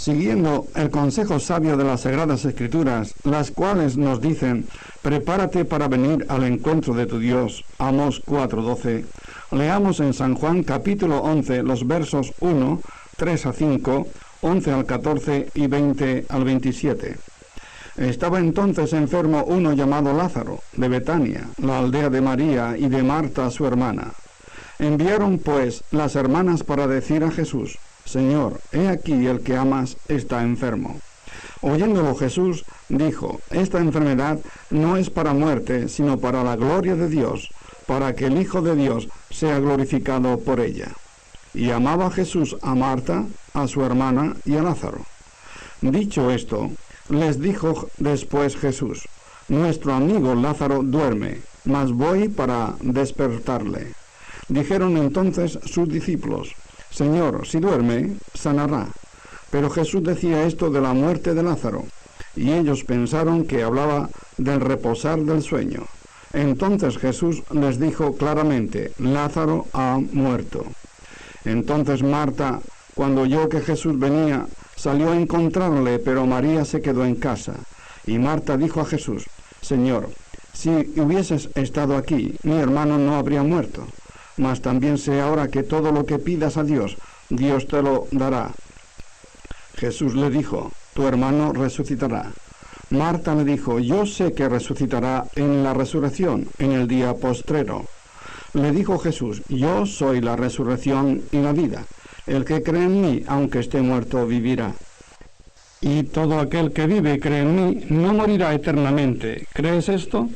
siguiendo el consejo sabio de las Sagradas Escrituras, las cuales nos dicen: prepárate para venir al encuentro de tu Dios. Amós 4:12. Leamos en San Juan capítulo 11 los versos 1, 3 a 5, 11 al 14 y 20 al 27. Estaba entonces enfermo uno llamado Lázaro, de Betania, la aldea de María y de Marta su hermana. Enviaron pues las hermanas para decir a Jesús: Señor, he aquí el que amas está enfermo. Oyéndolo Jesús dijo: esta enfermedad no es para muerte, sino para la gloria de Dios, para que el Hijo de Dios sea glorificado por ella. Y amaba Jesús a Marta, a su hermana y a Lázaro. Dicho esto, les dijo después Jesús: nuestro amigo Lázaro duerme, mas voy para despertarle. Dijeron entonces sus discípulos: Señor, si duerme, sanará. Pero Jesús decía esto de la muerte de Lázaro, y ellos pensaron que hablaba del reposar del sueño. Entonces Jesús les dijo claramente: Lázaro ha muerto. Entonces Marta, cuando oyó que Jesús venía, salió a encontrarle, pero María se quedó en casa. Y Marta dijo a Jesús: Señor, si hubieses estado aquí, mi hermano no habría muerto. Mas también sé ahora que todo lo que pidas a Dios, Dios te lo dará. Jesús le dijo: tu hermano resucitará. Marta le dijo: yo sé que resucitará en la resurrección, en el día postrero. Le dijo Jesús: yo soy la resurrección y la vida. El que cree en mí, aunque esté muerto, vivirá. Y todo aquel que vive y cree en mí, no morirá eternamente. ¿Crees esto?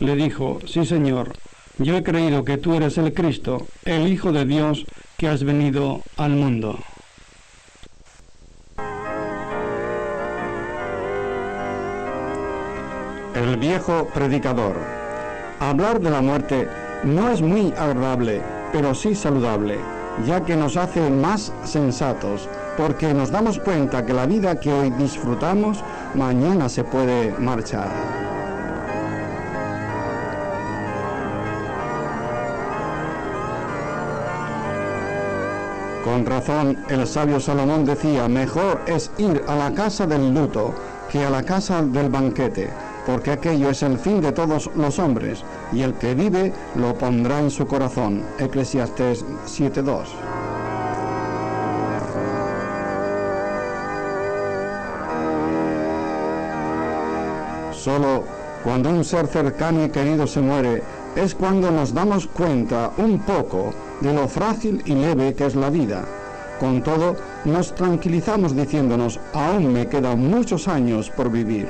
Le dijo: sí, Señor. Yo he creído que tú eres el Cristo, el Hijo de Dios, que has venido al mundo. El viejo predicador. Hablar de la muerte no es muy agradable, pero sí saludable, ya que nos hace más sensatos, porque nos damos cuenta que la vida que hoy disfrutamos, mañana se puede marchar. Con razón, el sabio Salomón decía: mejor es ir a la casa del luto que a la casa del banquete, porque aquello es el fin de todos los hombres, y el que vive lo pondrá en su corazón. Eclesiastés 7:2. Solo cuando un ser cercano y querido se muere, es cuando nos damos cuenta un poco de lo frágil y leve que es la vida. Con todo, nos tranquilizamos diciéndonos: aún me quedan muchos años por vivir.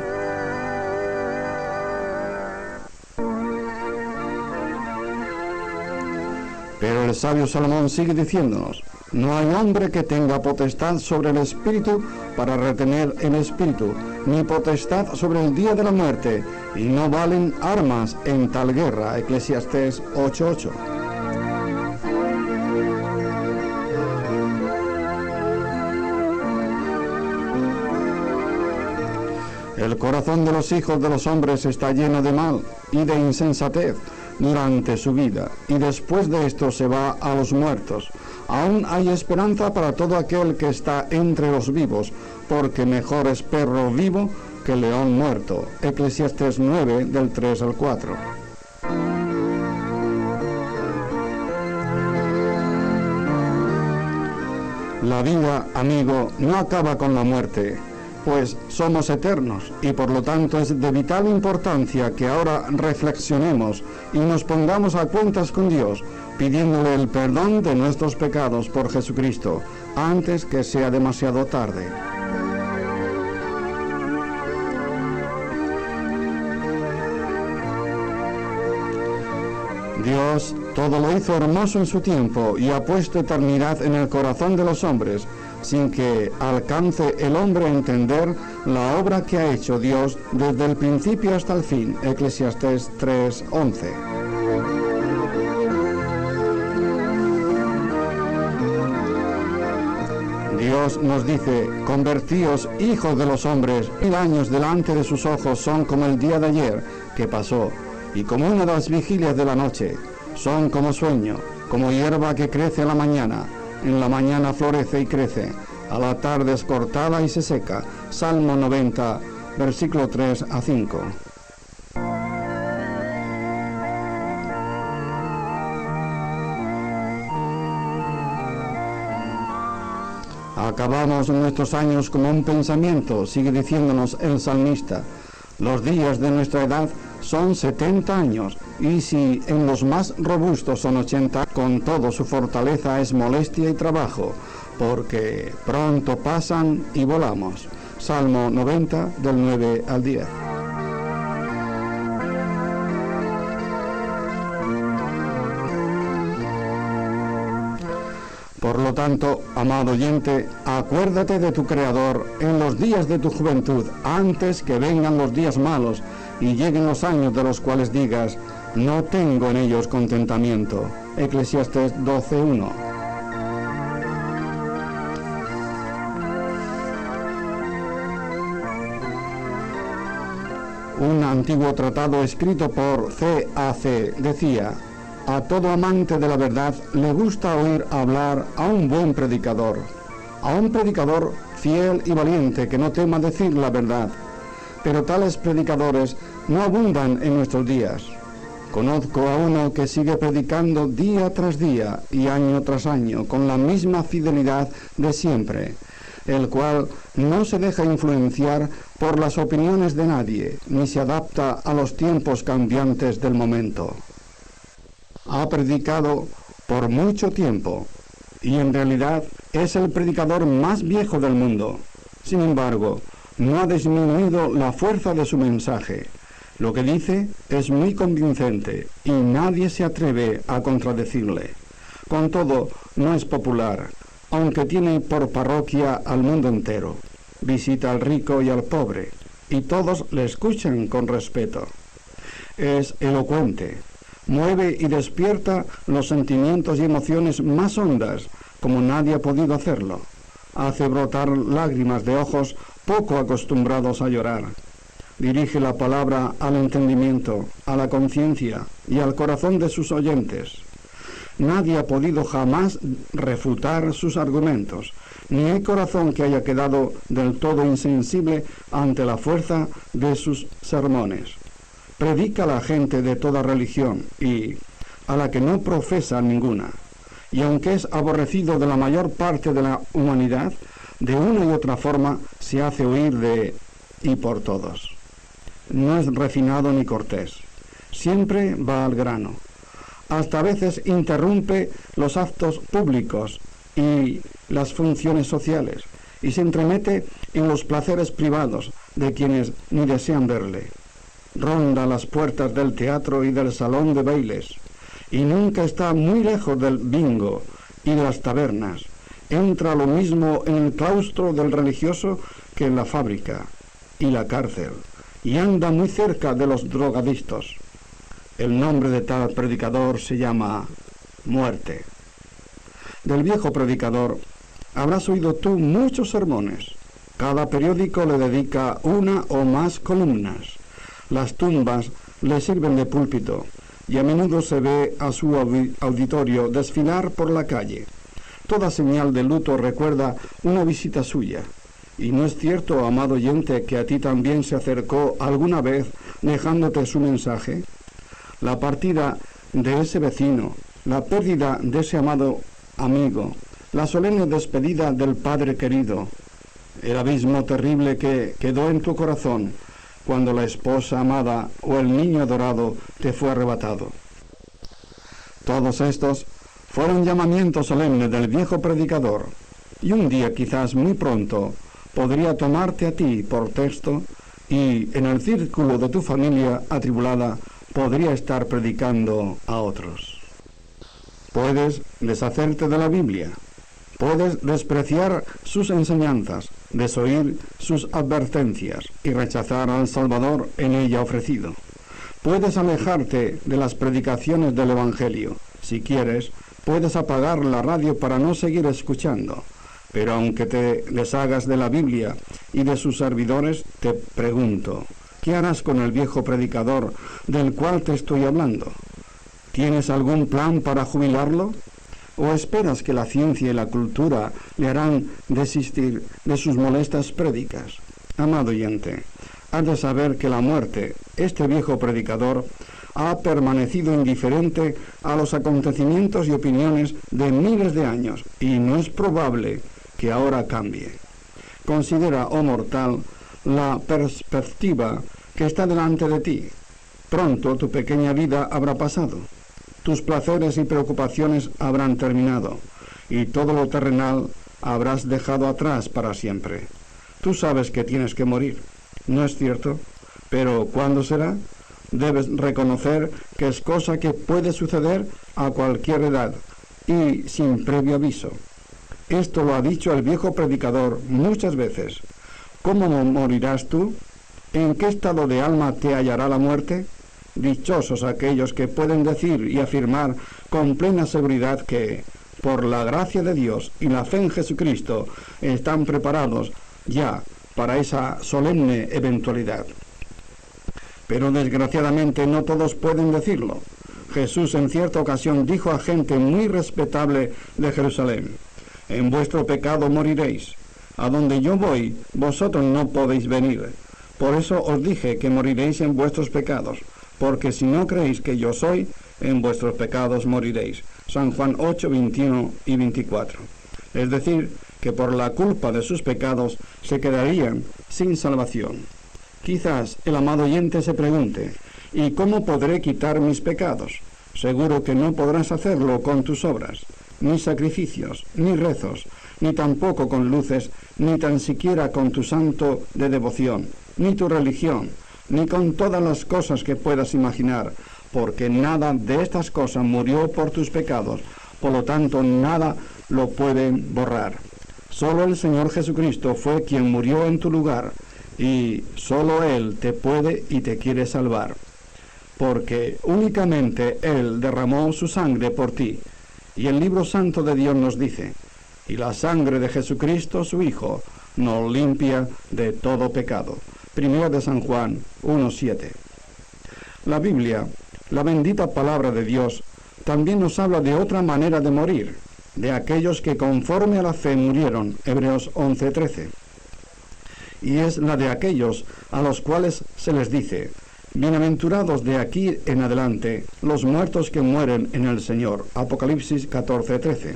Pero el sabio Salomón sigue diciéndonos: no hay hombre que tenga potestad sobre el espíritu para retener el espíritu, ni potestad sobre el día de la muerte, y no valen armas en tal guerra. Eclesiastés 8:8. El corazón de los hijos de los hombres está lleno de mal y de insensatez durante su vida, y después de esto se va a los muertos. Aún hay esperanza para todo aquel que está entre los vivos, porque mejor es perro vivo que león muerto. Eclesiastés 9, del 3 al 4. La vida, amigo, no acaba con la muerte, pues somos eternos, y por lo tanto es de vital importancia que ahora reflexionemos y nos pongamos a cuentas con Dios, pidiéndole el perdón de nuestros pecados por Jesucristo, antes que sea demasiado tarde. Dios todo lo hizo hermoso en su tiempo y ha puesto eternidad en el corazón de los hombres, sin que alcance el hombre a entender la obra que ha hecho Dios desde el principio hasta el fin. Eclesiastés 3:11. Dios nos dice: convertíos, hijos de los hombres, 1000 años delante de sus ojos son como el día de ayer que pasó, y como una de las vigilias de la noche. Son como sueño, como hierba que crece a la mañana. En la mañana florece y crece, a la tarde es cortada y se seca. Salmo 90, versículo 3 a 5. Acabamos nuestros años como un pensamiento, sigue diciéndonos el salmista. Los días de nuestra edad son 70 años, y si en los más robustos son 80, con todo su fortaleza es molestia y trabajo, porque pronto pasan y volamos. Salmo 90, del 9 al 10. Por lo tanto, amado oyente, acuérdate de tu Creador en los días de tu juventud, antes que vengan los días malos y lleguen los años de los cuales digas, no tengo en ellos contentamiento. Eclesiastés 12:1. Un antiguo tratado escrito por C.A.C. decía: a todo amante de la verdad le gusta oír hablar a un buen predicador, a un predicador fiel y valiente que no tema decir la verdad. Pero tales predicadores no abundan en nuestros días. Conozco a uno que sigue predicando día tras día y año tras año con la misma fidelidad de siempre, el cual no se deja influenciar por las opiniones de nadie, ni se adapta a los tiempos cambiantes del momento. Ha predicado por mucho tiempo y en realidad es el predicador más viejo del mundo. Sin embargo, no ha disminuido la fuerza de su mensaje. Lo que dice es muy convincente y nadie se atreve a contradecirle. Con todo, no es popular, aunque tiene por parroquia al mundo entero. Visita al rico y al pobre, y todos le escuchan con respeto. Es elocuente. Mueve y despierta los sentimientos y emociones más hondas, como nadie ha podido hacerlo. Hace brotar lágrimas de ojos poco acostumbrados a llorar. Dirige la palabra al entendimiento, a la conciencia y al corazón de sus oyentes. Nadie ha podido jamás refutar sus argumentos, ni hay corazón que haya quedado del todo insensible ante la fuerza de sus sermones. Predica a la gente de toda religión y a la que no profesa ninguna, y aunque es aborrecido de la mayor parte de la humanidad, de una y otra forma se hace oír de y por todos. No es refinado ni cortés, siempre va al grano. Hasta a veces interrumpe los actos públicos y las funciones sociales, y se entremete en los placeres privados de quienes ni desean verle. Ronda las puertas del teatro y del salón de bailes, y nunca está muy lejos del bingo y de las tabernas. Entra lo mismo en el claustro del religioso que en la fábrica y la cárcel, y anda muy cerca de los drogadictos. El nombre de tal predicador se llama muerte. Del viejo predicador habrás oído tú muchos sermones. Cada periódico le dedica una o más columnas. Las tumbas le sirven de púlpito y a menudo se ve a su auditorio desfilar por la calle. Toda señal de luto recuerda una visita suya. ¿Y no es cierto, amado oyente, que a ti también se acercó alguna vez dejándote su mensaje? La partida de ese vecino, la pérdida de ese amado amigo, la solemne despedida del padre querido, el abismo terrible que quedó en tu corazón cuando la esposa amada o el niño adorado te fue arrebatado. Todos estos fueron llamamientos solemnes del viejo predicador, y un día, quizás muy pronto, podría tomarte a ti por texto y en el círculo de tu familia atribulada podría estar predicando a otros. Puedes deshacerte de la Biblia, puedes despreciar sus enseñanzas, desoír sus advertencias y rechazar al Salvador en ella ofrecido. Puedes alejarte de las predicaciones del Evangelio. Si quieres, puedes apagar la radio para no seguir escuchando. Pero aunque te deshagas de la Biblia y de sus servidores, te pregunto, ¿qué harás con el viejo predicador del cual te estoy hablando? ¿Tienes algún plan para jubilarlo? ¿O esperas que la ciencia y la cultura le harán desistir de sus molestas prédicas? Amado oyente, has de saber que la muerte, este viejo predicador, ha permanecido indiferente a los acontecimientos y opiniones de miles de años, y no es probable que ahora cambie. Considera, oh mortal, la perspectiva que está delante de ti. Pronto tu pequeña vida habrá pasado, tus placeres y preocupaciones habrán terminado, y todo lo terrenal habrás dejado atrás para siempre. Tú sabes que tienes que morir, ¿no es cierto? Pero ¿cuándo será? Debes reconocer que es cosa que puede suceder a cualquier edad y sin previo aviso. Esto lo ha dicho el viejo predicador muchas veces. ¿Cómo morirás tú? ¿En qué estado de alma te hallará la muerte? Dichosos aquellos que pueden decir y afirmar con plena seguridad que, por la gracia de Dios y la fe en Jesucristo, están preparados ya para esa solemne eventualidad. Pero desgraciadamente no todos pueden decirlo. Jesús en cierta ocasión dijo a gente muy respetable de Jerusalén: en vuestro pecado moriréis. A donde yo voy, vosotros no podéis venir. Por eso os dije que moriréis en vuestros pecados, porque si no creéis que yo soy, en vuestros pecados moriréis. San Juan 8, 21 y 24. Es decir, que por la culpa de sus pecados se quedarían sin salvación. Quizás el amado oyente se pregunte: ¿y cómo podré quitar mis pecados? Seguro que no podrás hacerlo con tus obras, ni sacrificios, ni rezos, ni tampoco con luces, ni tan siquiera con tu santo de devoción, ni tu religión, ni con todas las cosas que puedas imaginar, porque nada de estas cosas murió por tus pecados, por lo tanto nada lo pueden borrar. Solo el Señor Jesucristo fue quien murió en tu lugar, y solo Él te puede y te quiere salvar, porque únicamente Él derramó su sangre por ti, y el libro santo de Dios nos dice: y la sangre de Jesucristo su Hijo nos limpia de todo pecado. Primera de San Juan 1:7. La Biblia, la bendita palabra de Dios, también nos habla de otra manera de morir, de aquellos que conforme a la fe murieron, Hebreos 11:13. Y es la de aquellos a los cuales se les dice: bienaventurados de aquí en adelante los muertos que mueren en el Señor, Apocalipsis 14:13.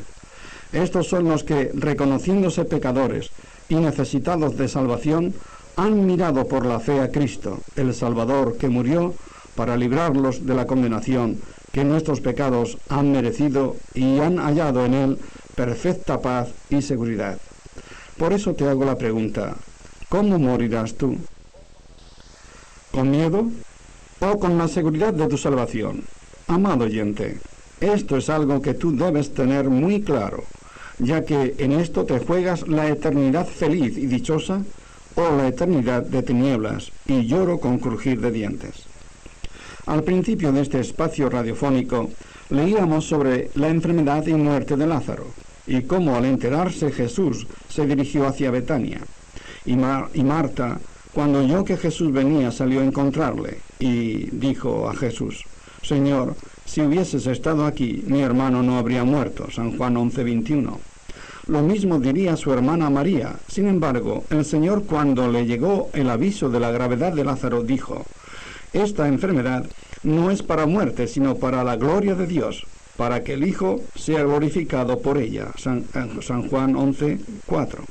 Estos son los que, reconociéndose pecadores y necesitados de salvación, han mirado por la fe a Cristo, el Salvador, que murió para librarlos de la condenación que nuestros pecados han merecido, y han hallado en Él perfecta paz y seguridad. Por eso te hago la pregunta: ¿cómo morirás tú? ¿Con miedo o con la seguridad de tu salvación? Amado oyente, esto es algo que tú debes tener muy claro, ya que en esto te juegas la eternidad feliz y dichosa, o la eternidad de tinieblas y lloro con crujir de dientes. Al principio de este espacio radiofónico leíamos sobre la enfermedad y muerte de Lázaro, y cómo al enterarse Jesús se dirigió hacia Betania. Y Marta, cuando oyó que Jesús venía, salió a encontrarle, y dijo a Jesús: Señor, si hubieses estado aquí, mi hermano no habría muerto. San Juan 11:21. Lo mismo diría su hermana María. Sin embargo, el Señor, cuando le llegó el aviso de la gravedad de Lázaro, dijo: esta enfermedad no es para muerte, sino para la gloria de Dios, para que el Hijo sea glorificado por ella. San Juan 11:4.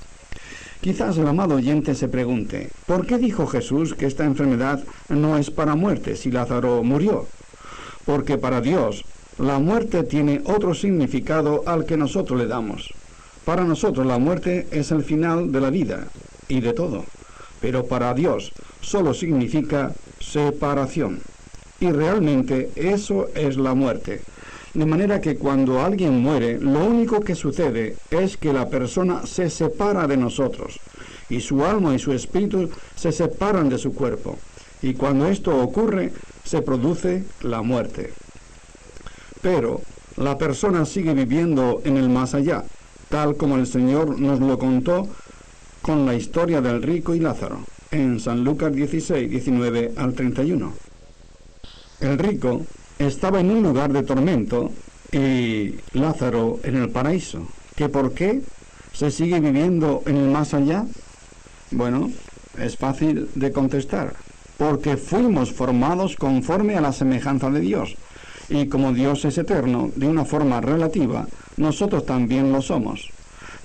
Quizás el amado oyente se pregunte: ¿por qué dijo Jesús que esta enfermedad no es para muerte si Lázaro murió? Porque para Dios la muerte tiene otro significado al que nosotros le damos. Para nosotros la muerte es el final de la vida y de todo, pero para Dios solo significa separación. Y realmente eso es la muerte. De manera que cuando alguien muere, lo único que sucede es que la persona se separa de nosotros, y su alma y su espíritu se separan de su cuerpo. Y cuando esto ocurre, se produce la muerte. Pero la persona sigue viviendo en el más allá, tal como el Señor nos lo contó con la historia del rico y Lázaro, en San Lucas 16, 19 al 31. El rico estaba en un lugar de tormento y Lázaro en el paraíso. ¿Que por qué se sigue viviendo en el más allá? Bueno, es fácil de contestar. Porque fuimos formados conforme a la semejanza de Dios. Y como Dios es eterno, de una forma relativa, nosotros también lo somos.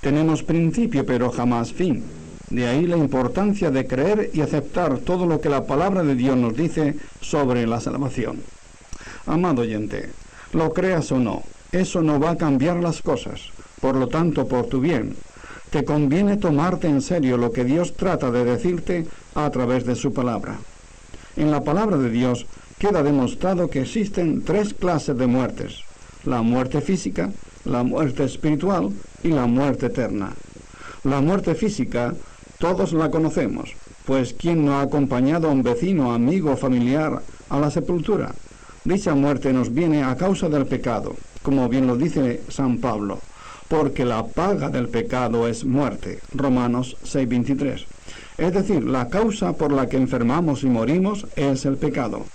Tenemos principio, pero jamás fin. De ahí la importancia de creer y aceptar todo lo que la palabra de Dios nos dice sobre la salvación. Amado oyente, lo creas o no, eso no va a cambiar las cosas. Por lo tanto, por tu bien, te conviene tomarte en serio lo que Dios trata de decirte a través de su palabra. En la palabra de Dios queda demostrado que existen 3 clases de muertes: la muerte física, la muerte espiritual y la muerte eterna. La muerte física, todos la conocemos, pues ¿quién no ha acompañado a un vecino, amigo o familiar a la sepultura? Dicha muerte nos viene a causa del pecado, como bien lo dice San Pablo, porque la paga del pecado es muerte, Romanos 6:23. Es decir, la causa por la que enfermamos y morimos es el pecado.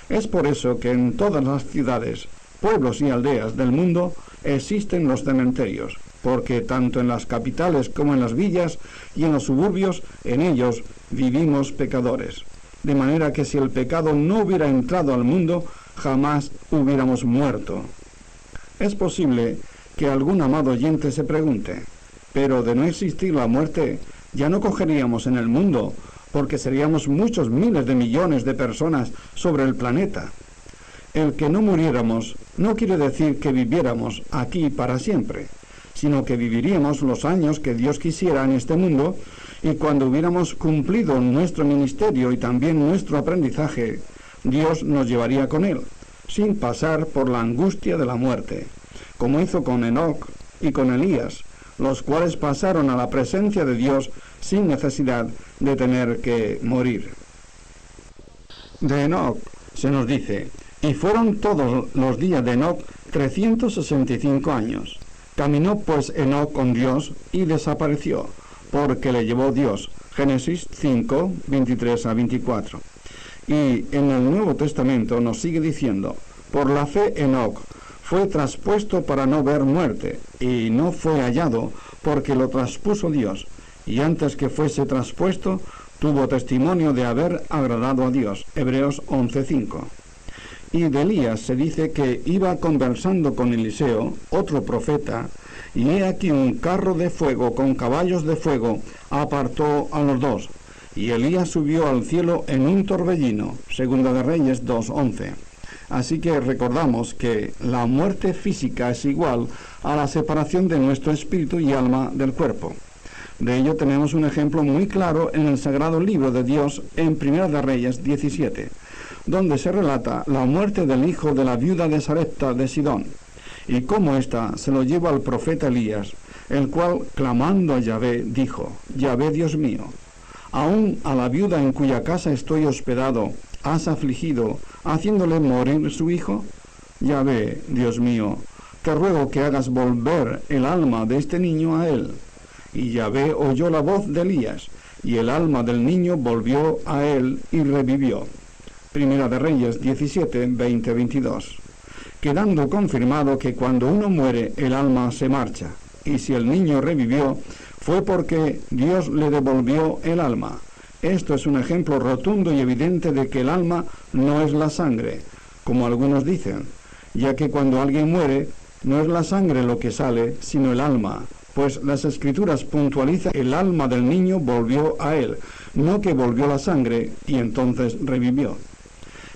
Es por eso que en todas las ciudades, pueblos y aldeas del mundo existen los cementerios, porque tanto en las capitales como en las villas y en los suburbios, en ellos vivimos pecadores. De manera que si el pecado no hubiera entrado al mundo, jamás hubiéramos muerto. Es posible que algún amado oyente se pregunte, pero de no existir la muerte, ya no cogeríamos en el mundo, porque seríamos muchos miles de millones de personas sobre el planeta. El que no muriéramos no quiere decir que viviéramos aquí para siempre, sino que viviríamos los años que Dios quisiera en este mundo, y cuando hubiéramos cumplido nuestro ministerio y también nuestro aprendizaje, Dios nos llevaría con él, sin pasar por la angustia de la muerte, como hizo con Enoc y con Elías, los cuales pasaron a la presencia de Dios sin necesidad de tener que morir. De Enoc se nos dice: y fueron todos los días de Enoc 365 años. Caminó pues Enoc con Dios y desapareció, porque le llevó Dios. Génesis 5, 23 a 24. Y en el Nuevo Testamento nos sigue diciendo: por la fe Enoc fue traspuesto para no ver muerte, y no fue hallado, porque lo traspuso Dios, y antes que fuese traspuesto, tuvo testimonio de haber agradado a Dios. Hebreos 11:5. Y de Elías se dice que iba conversando con Eliseo, otro profeta, y he aquí un carro de fuego con caballos de fuego apartó a los dos, y Elías subió al cielo en un torbellino. Segunda de Reyes 2:11. Así que recordamos que la muerte física es igual a la separación de nuestro espíritu y alma del cuerpo. De ello tenemos un ejemplo muy claro en el Sagrado Libro de Dios en Primera de Reyes 17, donde se relata la muerte del hijo de la viuda de Sarepta de Sidón, y cómo ésta se lo lleva al profeta Elías, el cual, clamando a Yahvé, dijo: Yahvé, Dios mío, aún a la viuda en cuya casa estoy hospedado, ¿has afligido, haciéndole morir su hijo? Yahvé, Dios mío, te ruego que hagas volver el alma de este niño a él. Y Yahvé oyó la voz de Elías, y el alma del niño volvió a él y revivió. Primera de Reyes 17, 20, 22. Quedando confirmado que cuando uno muere el alma se marcha, y si el niño revivió, fue porque Dios le devolvió el alma. Esto es un ejemplo rotundo y evidente de que el alma no es la sangre, como algunos dicen, ya que cuando alguien muere, no es la sangre lo que sale, sino el alma, pues las Escrituras puntualizan que el alma del niño volvió a él, no que volvió la sangre y entonces revivió.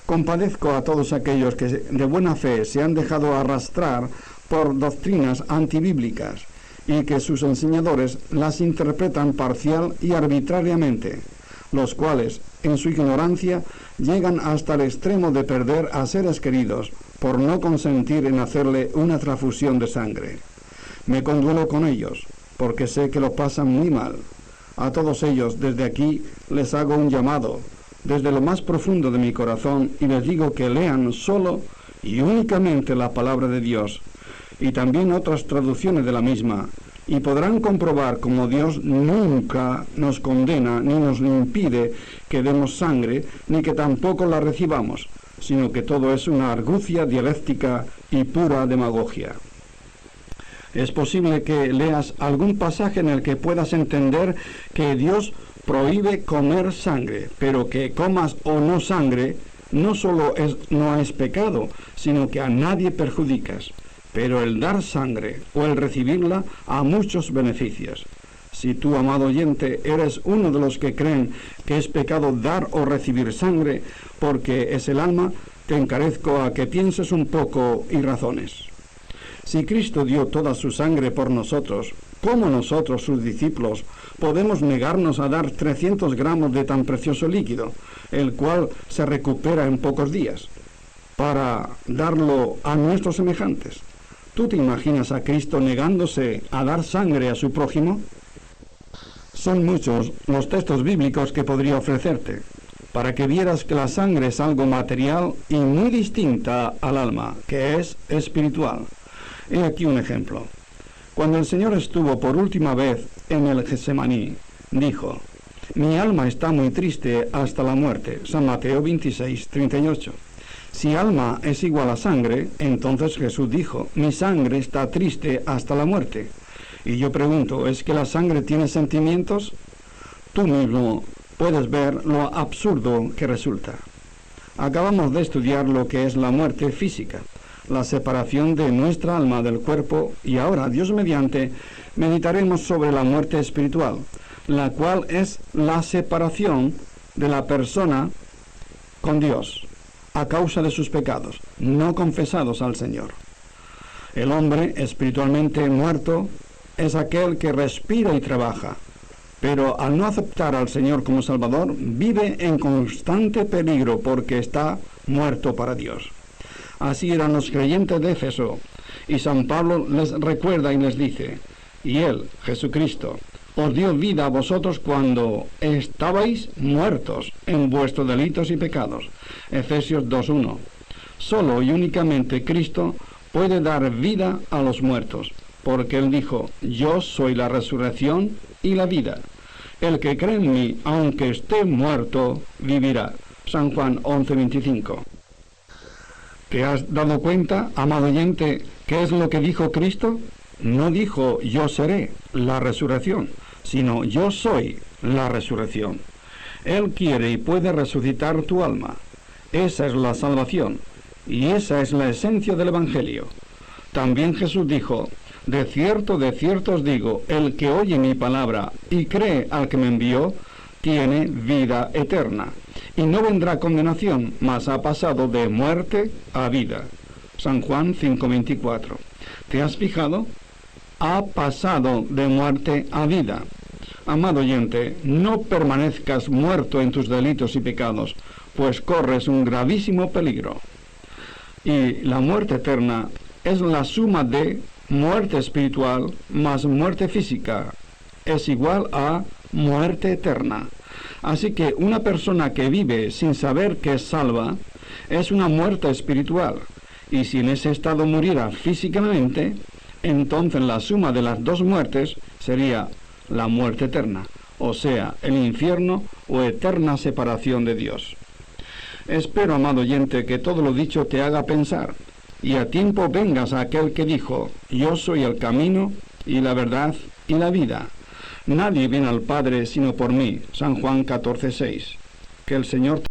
Compadezco a todos aquellos que de buena fe se han dejado arrastrar por doctrinas antibíblicas y que sus enseñadores las interpretan parcial y arbitrariamente, los cuales, en su ignorancia, llegan hasta el extremo de perder a seres queridos por no consentir en hacerle una transfusión de sangre. Me conduelo con ellos, porque sé que lo pasan muy mal. A todos ellos, desde aquí, les hago un llamado, desde lo más profundo de mi corazón, y les digo que lean solo y únicamente la palabra de Dios, y también otras traducciones de la misma, y podrán comprobar cómo Dios nunca nos condena ni nos impide que demos sangre, ni que tampoco la recibamos, sino que todo es una argucia dialéctica y pura demagogia. Es posible que leas algún pasaje en el que puedas entender que Dios prohíbe comer sangre, pero que comas o no sangre no solo no es pecado, sino que a nadie perjudicas. Pero el dar sangre o el recibirla a muchos beneficios. Si tú, amado oyente, eres uno de los que creen que es pecado dar o recibir sangre porque es el alma, te encarezco a que pienses un poco y razones. Si Cristo dio toda su sangre por nosotros, ¿cómo nosotros, sus discípulos, podemos negarnos a dar 300 gramos de tan precioso líquido, el cual se recupera en pocos días, para darlo a nuestros semejantes? ¿Tú te imaginas a Cristo negándose a dar sangre a su prójimo? Son muchos los textos bíblicos que podría ofrecerte, para que vieras que la sangre es algo material y muy distinta al alma, que es espiritual. He aquí un ejemplo. Cuando el Señor estuvo por última vez en el Getsemaní, dijo: mi alma está muy triste hasta la muerte. San Mateo 26, 38. Si alma es igual a sangre, entonces Jesús dijo: mi sangre está triste hasta la muerte. Y yo pregunto, ¿es que la sangre tiene sentimientos? Tú mismo puedes ver lo absurdo que resulta. Acabamos de estudiar lo que es la muerte física, la separación de nuestra alma del cuerpo, y ahora, Dios mediante, meditaremos sobre la muerte espiritual, la cual es la separación de la persona con Dios, a causa de sus pecados, no confesados al Señor. El hombre espiritualmente muerto es aquel que respira y trabaja, pero al no aceptar al Señor como Salvador, vive en constante peligro porque está muerto para Dios. Así eran los creyentes de Éfeso, y San Pablo les recuerda y les dice: y Él, Jesucristo, os dio vida a vosotros cuando estabais muertos en vuestros delitos y pecados. Efesios 2:1. Solo y únicamente Cristo puede dar vida a los muertos, porque Él dijo: yo soy la resurrección y la vida. El que cree en mí, aunque esté muerto, vivirá. San Juan 11:25. ¿Te has dado cuenta, amado oyente, qué es lo que dijo Cristo? No dijo: yo seré la resurrección, sino: yo soy la resurrección. Él quiere y puede resucitar tu alma. Esa es la salvación, y esa es la esencia del Evangelio. También Jesús dijo: de cierto os digo, el que oye mi palabra y cree al que me envió, tiene vida eterna, y no vendrá condenación, mas ha pasado de muerte a vida. San Juan 5:24. ¿Te has fijado? Ha pasado de muerte a vida. Amado oyente, no permanezcas muerto en tus delitos y pecados, pues corres un gravísimo peligro. Y la muerte eterna es la suma de muerte espiritual más muerte física. Es igual a muerte eterna. Así que una persona que vive sin saber que es salva es una muerte espiritual. Y si en ese estado muriera físicamente, entonces la suma de las dos muertes sería la muerte eterna, o sea, el infierno o eterna separación de Dios. Espero, amado oyente, que todo lo dicho te haga pensar, y a tiempo vengas a aquel que dijo: yo soy el camino y la verdad y la vida. Nadie viene al Padre sino por mí. San Juan 14:6. Que el Señor